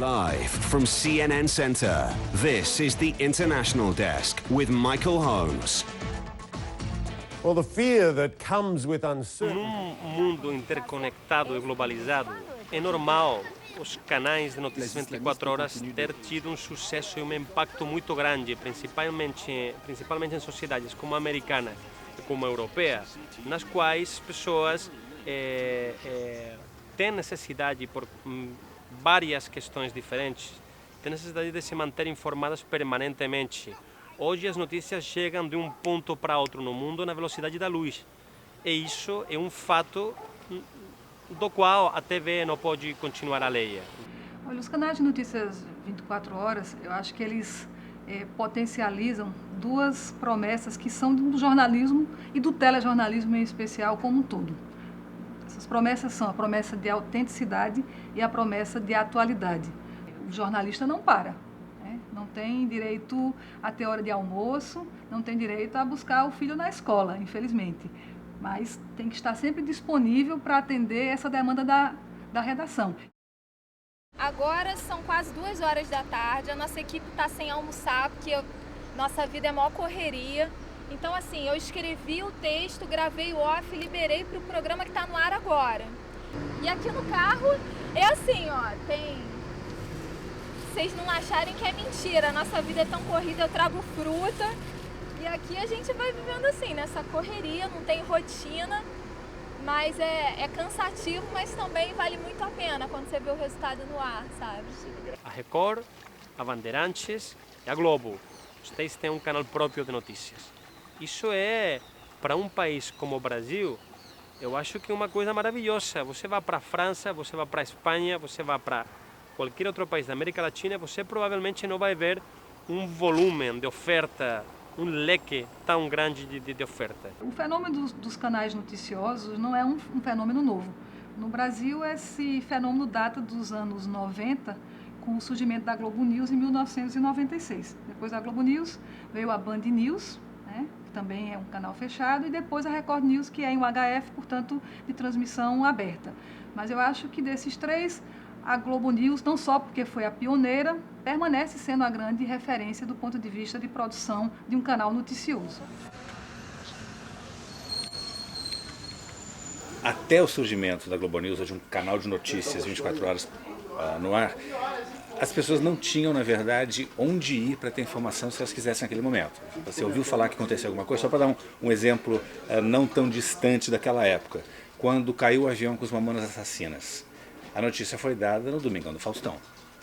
Live from CNN Center, this is the International Desk with Michael Holmes. Well, the fear that comes with uncertainty. Num mundo interconectado e globalizado, é normal os canais de notícias 24 horas ter tido um sucesso e um impacto muito grande, principalmente em sociedades como a americana e como a europeia, nas quais pessoas têm necessidade, por várias questões diferentes, têm necessidade de se manter informadas permanentemente. Hoje as notícias chegam de um ponto para outro no mundo na velocidade da luz. E isso é um fato do qual a TV não pode continuar alheia. Olha, os canais de notícias 24 horas, eu acho que eles potencializam duas promessas que são do jornalismo e do telejornalismo em especial como um todo. Essas promessas são a promessa de autenticidade e a promessa de atualidade. O jornalista não para. Não tem direito a ter hora de almoço, não tem direito a buscar o filho na escola, infelizmente. Mas tem que estar sempre disponível para atender essa demanda da redação. Agora são quase 2 horas da tarde, a nossa equipe está sem almoçar, porque nossa vida é maior correria. Então, assim, eu escrevi o texto, gravei o off e liberei para o programa que está no ar agora. E aqui no carro é assim, ó, tem... Vocês não acharem que é mentira, a nossa vida é tão corrida, eu trago fruta e aqui a gente vai vivendo assim, nessa correria, não tem rotina, mas é cansativo, mas também vale muito a pena quando você vê o resultado no ar, sabe? A Record, a Bandeirantes e a Globo, os três têm um canal próprio de notícias. Isso é, para um país como o Brasil, eu acho que é uma coisa maravilhosa. Você vai para a França, você vai para a Espanha, você vai para qualquer outro país da América Latina, você provavelmente não vai ver um volume de oferta, um leque tão grande de oferta. O fenômeno dos canais noticiosos não é um fenômeno novo. No Brasil, esse fenômeno data dos anos 90, com o surgimento da Globo News em 1996. Depois da Globo News veio a Band News, que também é um canal fechado, e depois a Record News, que é em UHF, portanto, de transmissão aberta. Mas eu acho que desses três, a Globo News, não só porque foi a pioneira, permanece sendo a grande referência do ponto de vista de produção de um canal noticioso. Até o surgimento da Globo News, de um canal de notícias 24 horas no ar, as pessoas não tinham, na verdade, onde ir para ter informação se elas quisessem naquele momento. Você ouviu falar que aconteceu alguma coisa? Só para dar um exemplo não tão distante daquela época. Quando caiu o avião com os Mamonas Assassinas, a notícia foi dada no Domingão do Faustão,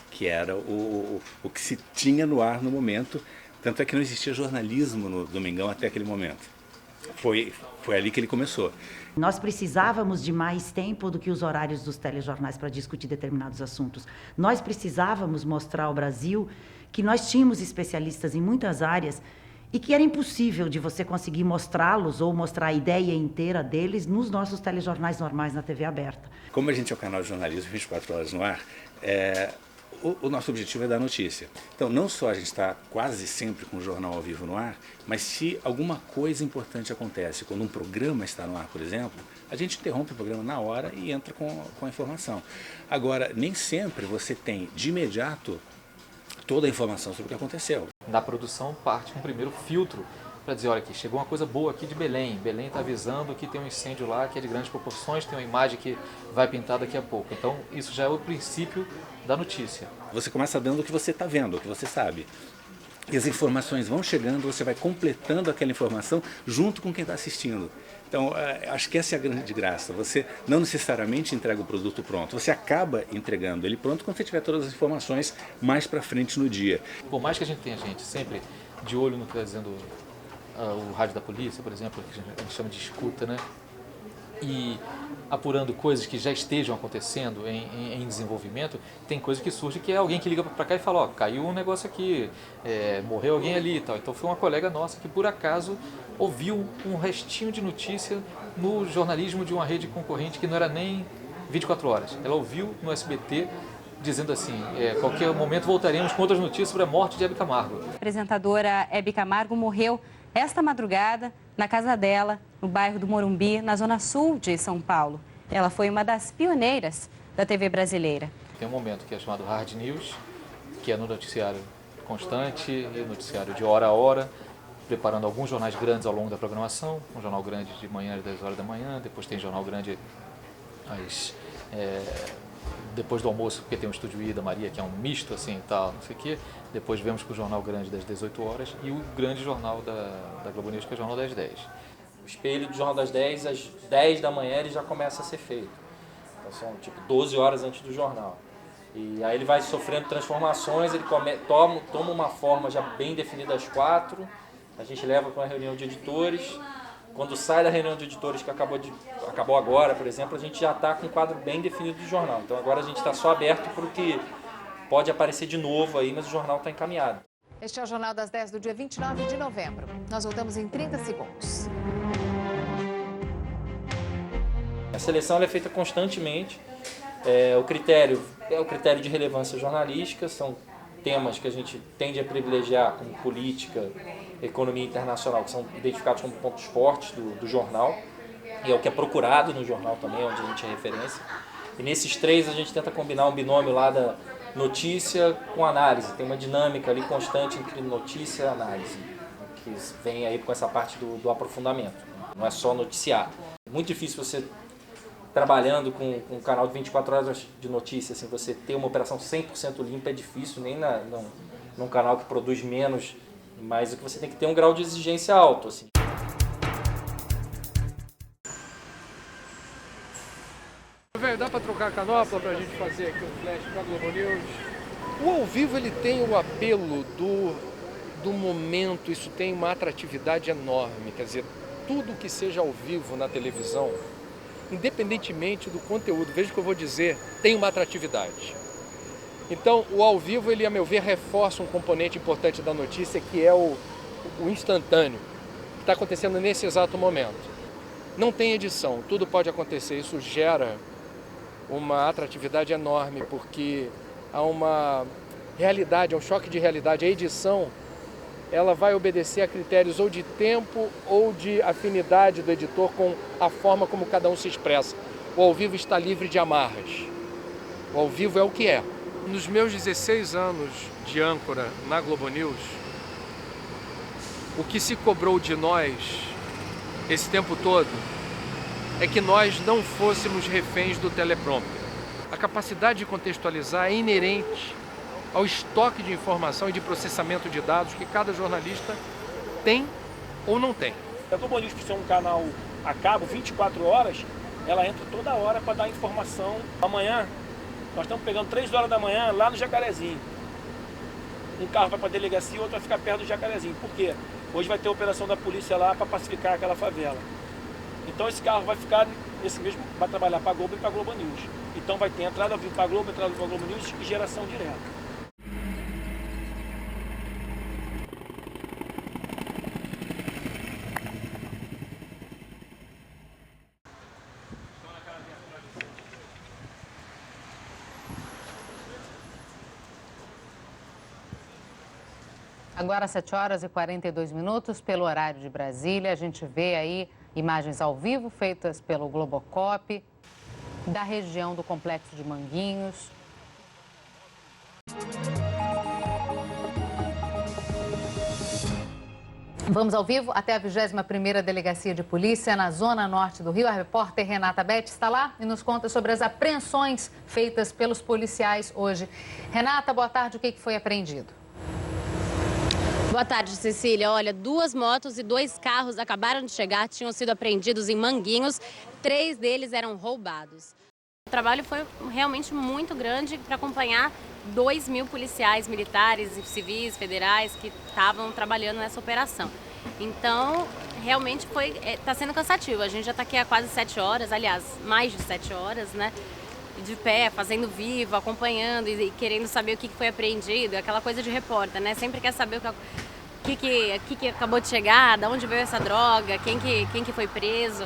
que era o que se tinha no ar no momento, tanto é que não existia jornalismo no Domingão até aquele momento. Foi ali que ele começou. Nós precisávamos de mais tempo do que os horários dos telejornais para discutir determinados assuntos. Nós precisávamos mostrar ao Brasil que nós tínhamos especialistas em muitas áreas e que era impossível de você conseguir mostrá-los ou mostrar a ideia inteira deles nos nossos telejornais normais na TV aberta. Como a gente é o canal de jornalismo 24 horas no ar, o nosso objetivo é dar notícia. Então, não só a gente está quase sempre com o jornal ao vivo no ar, mas se alguma coisa importante acontece, quando um programa está no ar, por exemplo, a gente interrompe o programa na hora e entra com a informação. Agora, nem sempre você tem de imediato toda a informação sobre o que aconteceu. Da produção parte um primeiro filtro para dizer, olha aqui, chegou uma coisa boa aqui de Belém. Belém está avisando que tem um incêndio lá que é de grandes proporções, tem uma imagem que vai pintar daqui a pouco. Então isso já é o princípio da notícia. Você começa dando o que você está vendo, o que você sabe. E as informações vão chegando, você vai completando aquela informação junto com quem está assistindo. Então, acho que essa é a grande graça. Você não necessariamente entrega o produto pronto, você acaba entregando ele pronto quando você tiver todas as informações mais para frente no dia. Por mais que a gente tenha gente sempre de olho no que está dizendo o rádio da polícia, por exemplo, que a gente chama de escuta, né? E apurando coisas que já estejam acontecendo em desenvolvimento, tem coisa que surge que é alguém que liga para cá e fala, ó, caiu um negócio aqui, morreu alguém ali e tal. Então foi uma colega nossa que por acaso ouviu um restinho de notícia no jornalismo de uma rede concorrente que não era nem 24 horas. Ela ouviu no SBT dizendo assim, qualquer momento voltaremos com outras notícias sobre a morte de Hebe Camargo. A apresentadora Hebe Camargo morreu esta madrugada na casa dela, no bairro do Morumbi, na zona sul de São Paulo. Ela foi uma das pioneiras da TV brasileira. Tem um momento que é chamado Hard News, que é no noticiário constante e noticiário de hora a hora, preparando alguns jornais grandes ao longo da programação, um jornal grande de manhã às 10 horas da manhã, depois tem jornal grande depois do almoço, porque tem o Estúdio Ida Maria, que é um misto assim e tal, não sei o quê. Depois vemos com o jornal grande das 18 horas e o grande jornal da Globo News, que é o Jornal das 10. O espelho do Jornal das 10, às 10 da manhã, ele já começa a ser feito. Então são tipo 12 horas antes do jornal. E aí ele vai sofrendo transformações, ele toma uma forma já bem definida às 4, a gente leva para uma reunião de editores. Quando sai da reunião de editores que acabou agora, por exemplo, a gente já está com um quadro bem definido do jornal. Então agora a gente está só aberto para o que pode aparecer de novo aí, mas o jornal está encaminhado. Este é o Jornal das 10 do dia 29 de novembro. Nós voltamos em 30 segundos. A seleção é feita constantemente. O critério é o critério de relevância jornalística, são temas que a gente tende a privilegiar, como política, economia internacional, que são identificados como pontos fortes do jornal, e é o que é procurado no jornal também, onde a gente é referência. E nesses três a gente tenta combinar um binômio lá da notícia com análise, tem uma dinâmica ali constante entre notícia e análise, que vem aí com essa parte do aprofundamento, não é só noticiar. É muito difícil você, trabalhando com um canal de 24 horas de notícias, assim, você ter uma operação 100% limpa é difícil, nem num canal que produz menos, mas o que você tem que ter um grau de exigência alto. Assim. Velho, dá para trocar a canopla para a gente fazer aqui um flash para a Globo News? O ao vivo ele tem o apelo do momento, isso tem uma atratividade enorme, quer dizer, tudo que seja ao vivo na televisão, independentemente do conteúdo, veja o que eu vou dizer, tem uma atratividade. Então, o ao vivo, ele, a meu ver, reforça um componente importante da notícia, que é o instantâneo, que está acontecendo nesse exato momento. Não tem edição, tudo pode acontecer, isso gera uma atratividade enorme, porque há uma realidade, há um choque de realidade. A edição, ela vai obedecer a critérios ou de tempo ou de afinidade do editor com a forma como cada um se expressa. O ao vivo está livre de amarras. O ao vivo é o que é. Nos meus 16 anos de âncora na Globo News, o que se cobrou de nós esse tempo todo é que nós não fôssemos reféns do teleprompter. A capacidade de contextualizar é inerente ao estoque de informação e de processamento de dados que cada jornalista tem ou não tem. A Globo News, por ser um canal a cabo, 24 horas, ela entra toda hora para dar informação. Amanhã, nós estamos pegando 3 horas da manhã lá no Jacarezinho. Um carro vai para a delegacia e outro vai ficar perto do Jacarezinho. Por quê? Hoje vai ter a operação da polícia lá para pacificar aquela favela. Então esse carro vai ficar, esse mesmo vai trabalhar para a Globo e para a Globo News. Então vai ter entrada ao vivo para a Globo, entrada para a Globo News e geração direta. Agora, 7 horas e 42 minutos, pelo horário de Brasília, a gente vê aí imagens ao vivo feitas pelo Globocop, da região do Complexo de Manguinhos. Vamos ao vivo até a 21ª Delegacia de Polícia, na Zona Norte do Rio. A repórter Renata Betti está lá e nos conta sobre as apreensões feitas pelos policiais hoje. Renata, boa tarde. O que foi apreendido? Boa tarde, Cecília. Olha, 2 motos e 2 carros acabaram de chegar, tinham sido apreendidos em Manguinhos. 3 deles eram roubados. O trabalho foi realmente muito grande para acompanhar 2.000 policiais militares, civis, federais que estavam trabalhando nessa operação. Então, realmente está sendo cansativo. A gente já está aqui há quase 7 horas, aliás, mais de 7 horas, né? De pé, fazendo vivo, acompanhando e querendo saber o que foi apreendido, aquela coisa de repórter, né? Sempre quer saber o que acabou de chegar, de onde veio essa droga, quem que foi preso.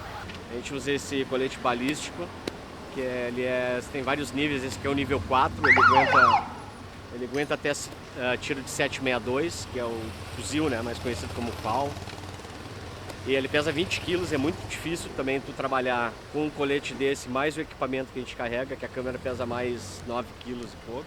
A gente usa esse colete balístico, que tem vários níveis. Esse aqui é o nível 4, ele aguenta até tiro de 7,62, que é o fuzil, né, mais conhecido como FAL. E ele pesa 20 quilos, é muito difícil também tu trabalhar com um colete desse, mais o equipamento que a gente carrega, que a câmera pesa mais 9 quilos e pouco.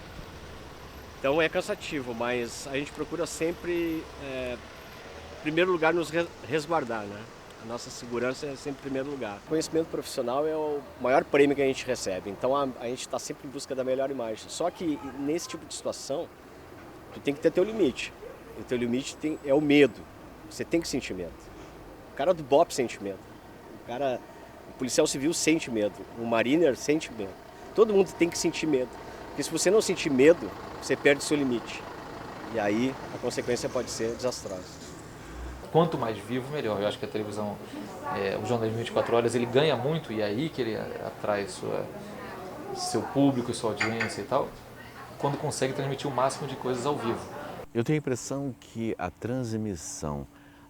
Então é cansativo, mas a gente procura sempre, em primeiro lugar, nos resguardar, né? A nossa segurança é sempre em primeiro lugar. O conhecimento profissional é o maior prêmio que a gente recebe, então a gente está sempre em busca da melhor imagem. Só que nesse tipo de situação, tu tem que ter teu limite. E teu limite é o medo. Você tem que sentir medo. O cara do BOP sente medo. O policial civil sente medo. O mariner sente medo. Todo mundo tem que sentir medo. Porque se você não sentir medo, você perde o seu limite. E aí a consequência pode ser desastrosa. Quanto mais vivo, melhor. Eu acho que a televisão, o jornalismo 24 horas, ele ganha muito, e é aí que ele atrai seu público, sua audiência e tal, quando consegue transmitir o máximo de coisas ao vivo. Eu tenho a impressão que a transmissão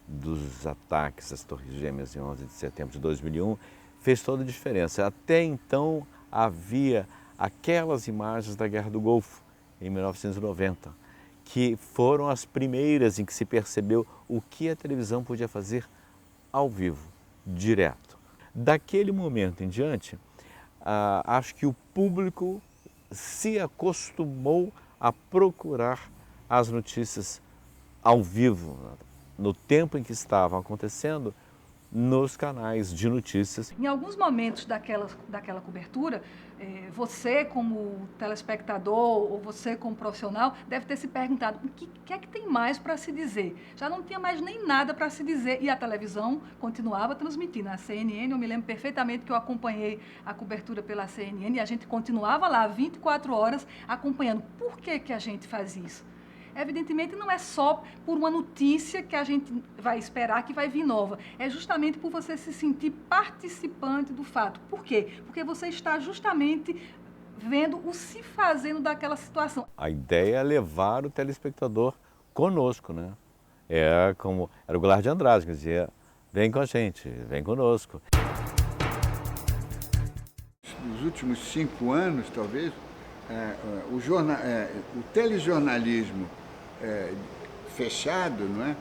dos ataques às Torres Gêmeas em 11 de setembro de 2001 fez toda a diferença. Até então havia aquelas imagens da Guerra do Golfo, em 1990, que foram as primeiras em que se percebeu o que a televisão podia fazer ao vivo, direto. Daquele momento em diante, acho que o público se acostumou a procurar as notícias ao vivo, no tempo em que estavam acontecendo, nos canais de notícias. Em alguns momentos daquela cobertura, você como telespectador ou você como profissional deve ter se perguntado o que é que tem mais para se dizer. Já não tinha mais nem nada para se dizer e a televisão continuava transmitindo. A CNN, eu me lembro perfeitamente que eu acompanhei a cobertura pela CNN e a gente continuava lá 24 horas acompanhando. Por que a gente faz isso? Evidentemente, não é só por uma notícia que a gente vai esperar que vai vir nova. É justamente por você se sentir participante do fato. Por quê? Porque você está justamente vendo o se fazendo daquela situação. A ideia é levar o telespectador conosco, né? Como era o Goulart de Andrade, que dizia, vem com a gente, vem conosco. Nos últimos 5 anos, talvez, o telejornalismo fechado, não é?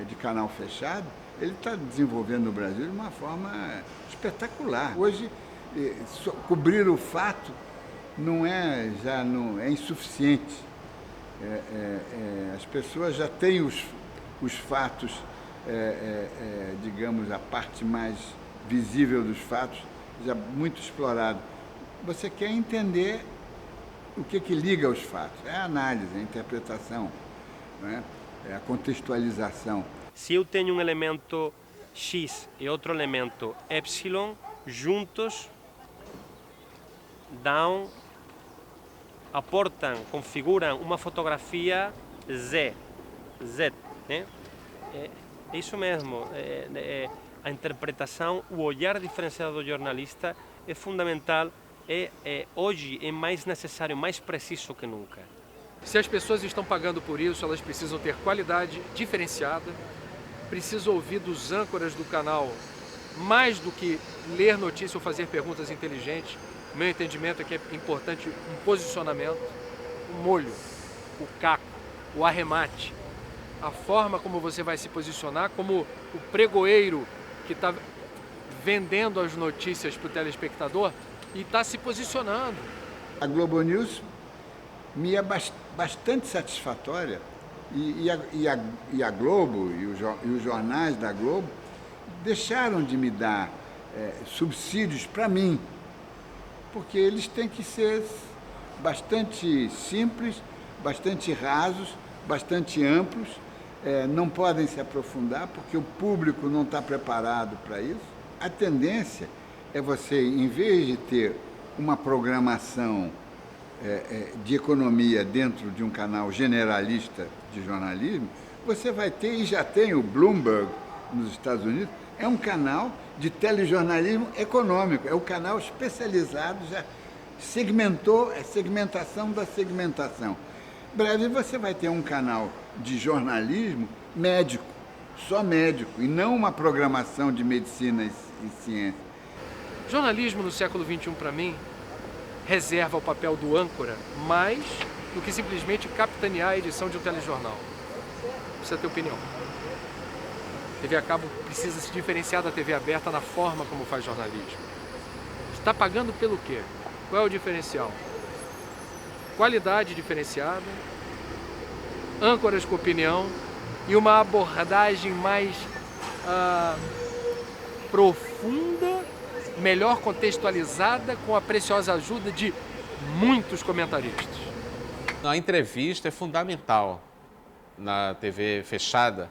De canal fechado, ele está desenvolvendo no Brasil de uma forma espetacular. Hoje, cobrir o fato é insuficiente. As pessoas já têm os fatos, digamos, a parte mais visível dos fatos, já muito explorado. Você quer entender o que liga os fatos? É a análise, a interpretação, não é? É a contextualização. Se eu tenho um elemento X e outro elemento Y, juntos aportam, configuram uma fotografia Z, né? É isso mesmo, a interpretação, o olhar diferenciado do jornalista é fundamental. Hoje é mais necessário, mais preciso que nunca. Se as pessoas estão pagando por isso, elas precisam ter qualidade diferenciada, precisam ouvir dos âncoras do canal mais do que ler notícia ou fazer perguntas inteligentes. O meu entendimento é que é importante um posicionamento, o molho, o caco, o arremate, a forma como você vai se posicionar, como o pregoeiro que está vendendo as notícias para o telespectador e está se posicionando. A Globo News me é bastante satisfatória e a Globo e os jornais da Globo deixaram de me dar subsídios para mim, porque eles têm que ser bastante simples, bastante rasos, bastante amplos, não podem se aprofundar porque o público não está preparado para isso. A tendência é você, em vez de ter uma programação de economia dentro de um canal generalista de jornalismo, você vai ter, e já tem o Bloomberg nos Estados Unidos, é um canal de telejornalismo econômico, é um canal especializado, já segmentou, é segmentação da segmentação. Em breve você vai ter um canal de jornalismo médico, só médico, e não uma programação de medicina e ciência. Jornalismo no século XXI, para mim, reserva o papel do âncora mais do que simplesmente capitanear a edição de um telejornal. Precisa ter opinião. A TV a cabo precisa se diferenciar da TV aberta na forma como faz jornalismo. Está pagando pelo quê? Qual é o diferencial? Qualidade diferenciada, âncoras com opinião e uma abordagem mais profunda, melhor contextualizada, com a preciosa ajuda de muitos comentaristas. A entrevista é fundamental na TV fechada,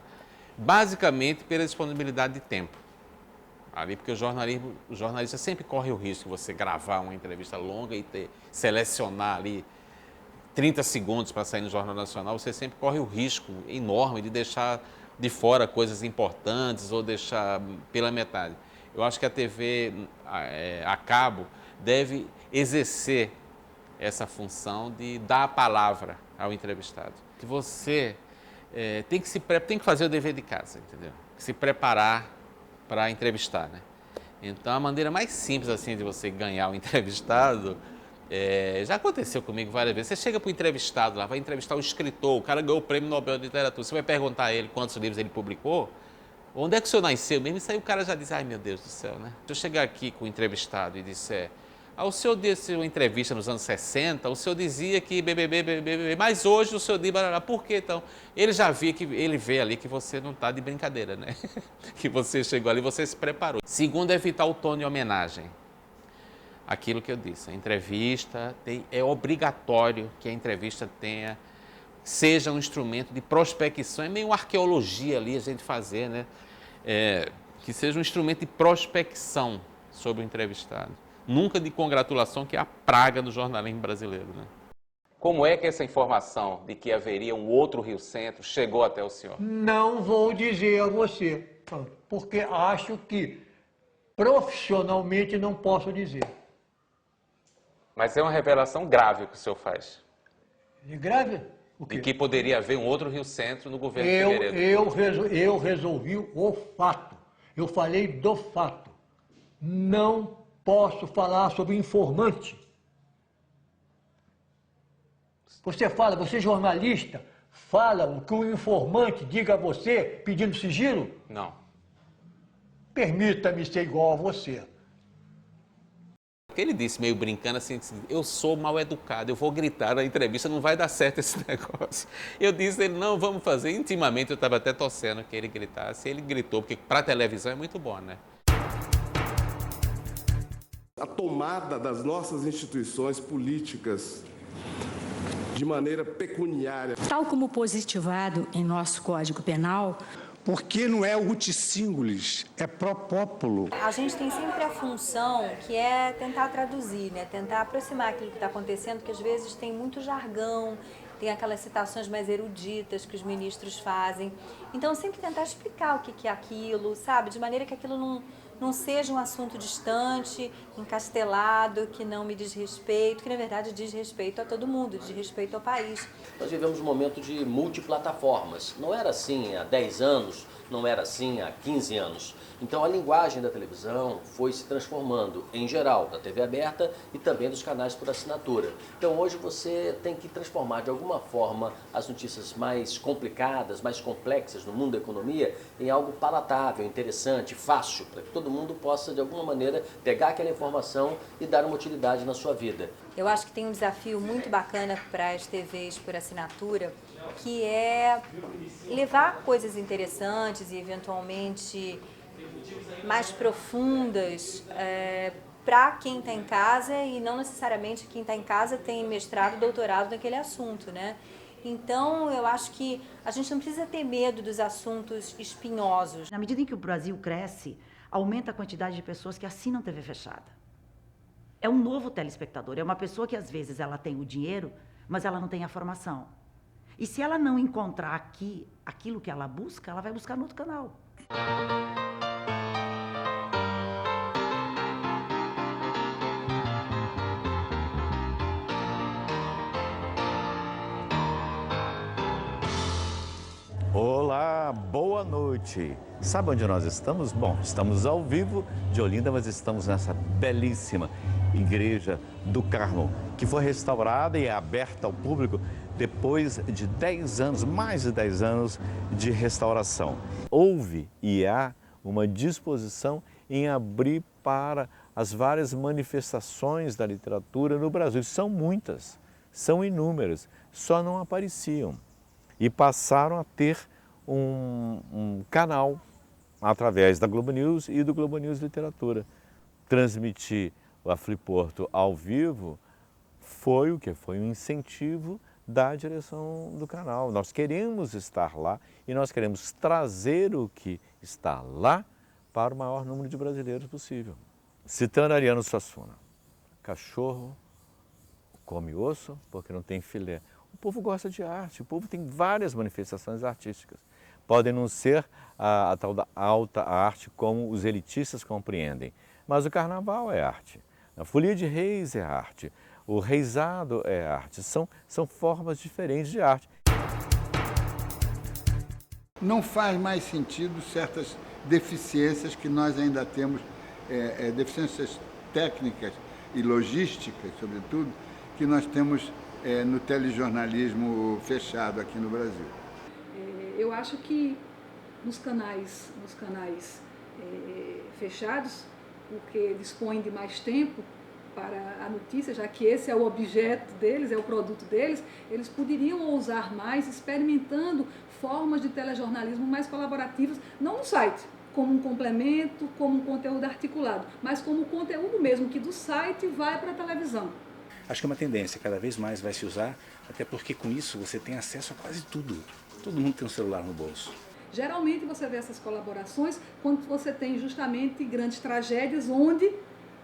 basicamente pela disponibilidade de tempo. Ali, porque o jornalista sempre corre o risco de você gravar uma entrevista longa e selecionar ali 30 segundos para sair no Jornal Nacional, você sempre corre o risco enorme de deixar de fora coisas importantes ou deixar pela metade. Eu acho que a TV a cabo deve exercer essa função de dar a palavra ao entrevistado. Que você tem que fazer o dever de casa, entendeu? Se preparar para entrevistar, né? Então, a maneira mais simples assim de você ganhar o entrevistado, já aconteceu comigo várias vezes. Você chega para o entrevistado lá, vai entrevistar o escritor, o cara ganhou o Prêmio Nobel de Literatura, você vai perguntar a ele quantos livros ele publicou, onde é que o senhor nasceu mesmo, isso aí o cara já diz, ai meu Deus do céu, né? Se eu chegar aqui com o entrevistado e disser, o senhor disse uma entrevista nos anos 60, o senhor dizia que BBB, mas hoje o senhor diz, por que então? Ele já via ele vê ali que você não está de brincadeira, né? Que você chegou ali, você se preparou. Segundo, evitar o tom de homenagem. Aquilo que eu disse, a entrevista é obrigatório que a entrevista seja um instrumento de prospecção, é meio arqueologia ali a gente fazer, né? Que seja um instrumento de prospecção sobre o entrevistado. Nunca de congratulação, que é a praga do jornalismo brasileiro, né? Como é que essa informação de que haveria um outro Rio Centro chegou até o senhor? Não vou dizer a você, porque acho que profissionalmente não posso dizer. Mas é uma revelação grave o que o senhor faz. É grave? O quê? De que poderia haver um outro Rio Centro no governo Figueiredo. Eu resolvi o fato. Eu falei do fato. Não posso falar sobre informante. Você é jornalista, fala o que o informante diga a você pedindo sigilo? Não. Permita-me ser igual a você. Ele disse, meio brincando assim, eu sou mal educado, eu vou gritar na entrevista, não vai dar certo esse negócio. Eu disse, ele, não, vamos fazer. Intimamente eu estava até torcendo que ele gritasse. Ele gritou, porque para a televisão é muito bom, né? A tomada das nossas instituições políticas de maneira pecuniária. Tal como positivado em nosso Código Penal, porque não é uti singulis, é pro populo. A gente tem sempre a função que é tentar traduzir, né? Tentar aproximar aquilo que está acontecendo, que às vezes tem muito jargão, tem aquelas citações mais eruditas que os ministros fazem. Então, sempre tentar explicar o que é aquilo, sabe? De maneira que aquilo não seja um assunto distante, encastelado, que não me diz respeito, que na verdade diz respeito a todo mundo, diz respeito ao país. Nós vivemos um momento de multiplataformas. Não era assim há 10 anos, não era assim há 15 anos. Então a linguagem da televisão foi se transformando, em geral, da TV aberta e também dos canais por assinatura. Então hoje você tem que transformar de alguma forma as notícias mais complicadas, mais complexas no mundo da economia em algo palatável, interessante, fácil, para que todo mundo possa de alguma maneira pegar aquela informação e dar uma utilidade na sua vida. Eu acho que tem um desafio muito bacana para as TVs por assinatura, que é levar coisas interessantes e eventualmente mais profundas para quem está em casa, e não necessariamente quem está em casa tem mestrado, doutorado naquele assunto, né? Então, eu acho que a gente não precisa ter medo dos assuntos espinhosos. Na medida em que o Brasil cresce, aumenta a quantidade de pessoas que assinam TV fechada. É um novo telespectador, é uma pessoa que às vezes ela tem o dinheiro, mas ela não tem a formação. E se ela não encontrar aqui aquilo que ela busca, ela vai buscar no outro canal. Olá, boa noite. Sabe onde nós estamos? Bom, estamos ao vivo de Olinda, mas estamos nessa belíssima Igreja do Carmo, que foi restaurada e é aberta ao público depois de 10 anos, mais de 10 anos de restauração. Houve e há uma disposição em abrir para as várias manifestações da literatura no Brasil. São muitas, são inúmeras, só não apareciam. E passaram a ter um canal através da Globo News e do Globo News Literatura. Transmitir o Afliporto ao vivo foi o que? Foi um incentivo da direção do canal. Nós queremos estar lá e nós queremos trazer o que está lá para o maior número de brasileiros possível. Citando Ariano Suassuna, cachorro come osso porque não tem filé. O povo gosta de arte, o povo tem várias manifestações artísticas. Podem não ser a tal da alta arte como os elitistas compreendem, mas o carnaval é arte, a folia de reis é arte, o reisado é arte, são formas diferentes de arte. Não faz mais sentido certas deficiências que nós ainda temos, deficiências técnicas e logísticas, sobretudo, que nós temos no telejornalismo fechado aqui no Brasil. Eu acho que nos canais fechados, porque dispõem de mais tempo para a notícia, já que esse é o objeto deles, é o produto deles, eles poderiam ousar mais, experimentando formas de telejornalismo mais colaborativas, não no site, como um complemento, como um conteúdo articulado, mas como conteúdo mesmo, que do site vai para a televisão. Acho que é uma tendência, cada vez mais vai se usar, até porque com isso você tem acesso a quase tudo. Todo mundo tem um celular no bolso. Geralmente você vê essas colaborações quando você tem justamente grandes tragédias onde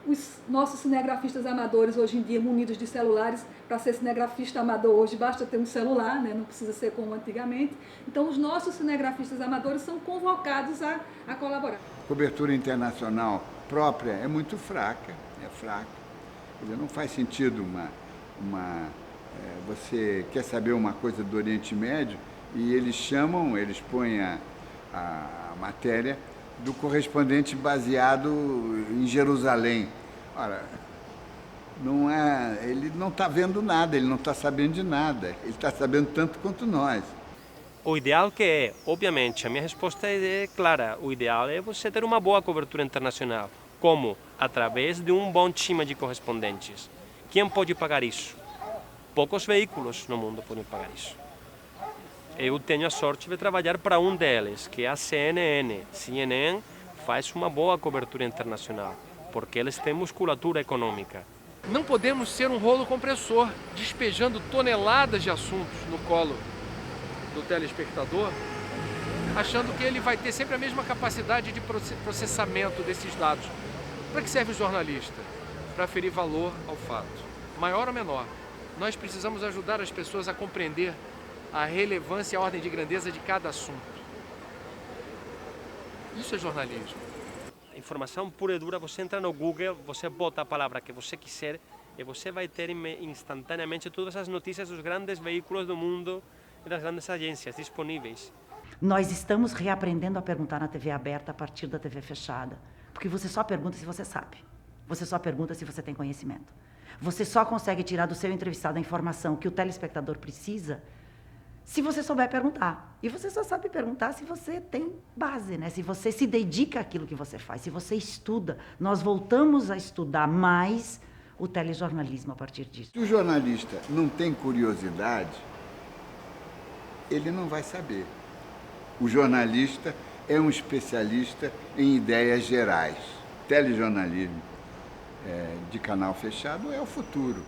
os nossos cinegrafistas amadores hoje em dia, munidos de celulares, para ser cinegrafista amador hoje basta ter um celular, né? Não precisa ser como antigamente. Então os nossos cinegrafistas amadores são convocados a colaborar. A cobertura internacional própria é muito fraca, Quer dizer, não faz sentido você quer saber uma coisa do Oriente Médio e eles põem a matéria do correspondente baseado em Jerusalém. Ora, ele não está vendo nada, ele não está sabendo de nada, ele está sabendo tanto quanto nós. O ideal que é, obviamente, a minha resposta é clara, o ideal é você ter uma boa cobertura internacional. Como? Através de um bom time de correspondentes. Quem pode pagar isso? Poucos veículos no mundo podem pagar isso. Eu tenho a sorte de trabalhar para um deles, que é a CNN. CNN faz uma boa cobertura internacional, porque eles têm musculatura econômica. Não podemos ser um rolo compressor, despejando toneladas de assuntos no colo do telespectador, achando que ele vai ter sempre a mesma capacidade de processamento desses dados. Para que serve o jornalista? Para aferir valor ao fato, maior ou menor. Nós precisamos ajudar as pessoas a compreender a relevância e a ordem de grandeza de cada assunto. Isso é jornalismo. Informação pura e dura, você entra no Google, você bota a palavra que você quiser e você vai ter instantaneamente todas as notícias dos grandes veículos do mundo e das grandes agências disponíveis. Nós estamos reaprendendo a perguntar na TV aberta a partir da TV fechada, porque você só pergunta se você sabe, você só pergunta se você tem conhecimento. Você só consegue tirar do seu entrevistado a informação que o telespectador precisa se você souber perguntar. E você só sabe perguntar se você tem base, né? Se você se dedica àquilo que você faz, se você estuda. Nós voltamos a estudar mais o telejornalismo a partir disso. Se o jornalista não tem curiosidade, ele não vai saber. O jornalista é um especialista em ideias gerais. Telejornalismo de canal fechado é o futuro.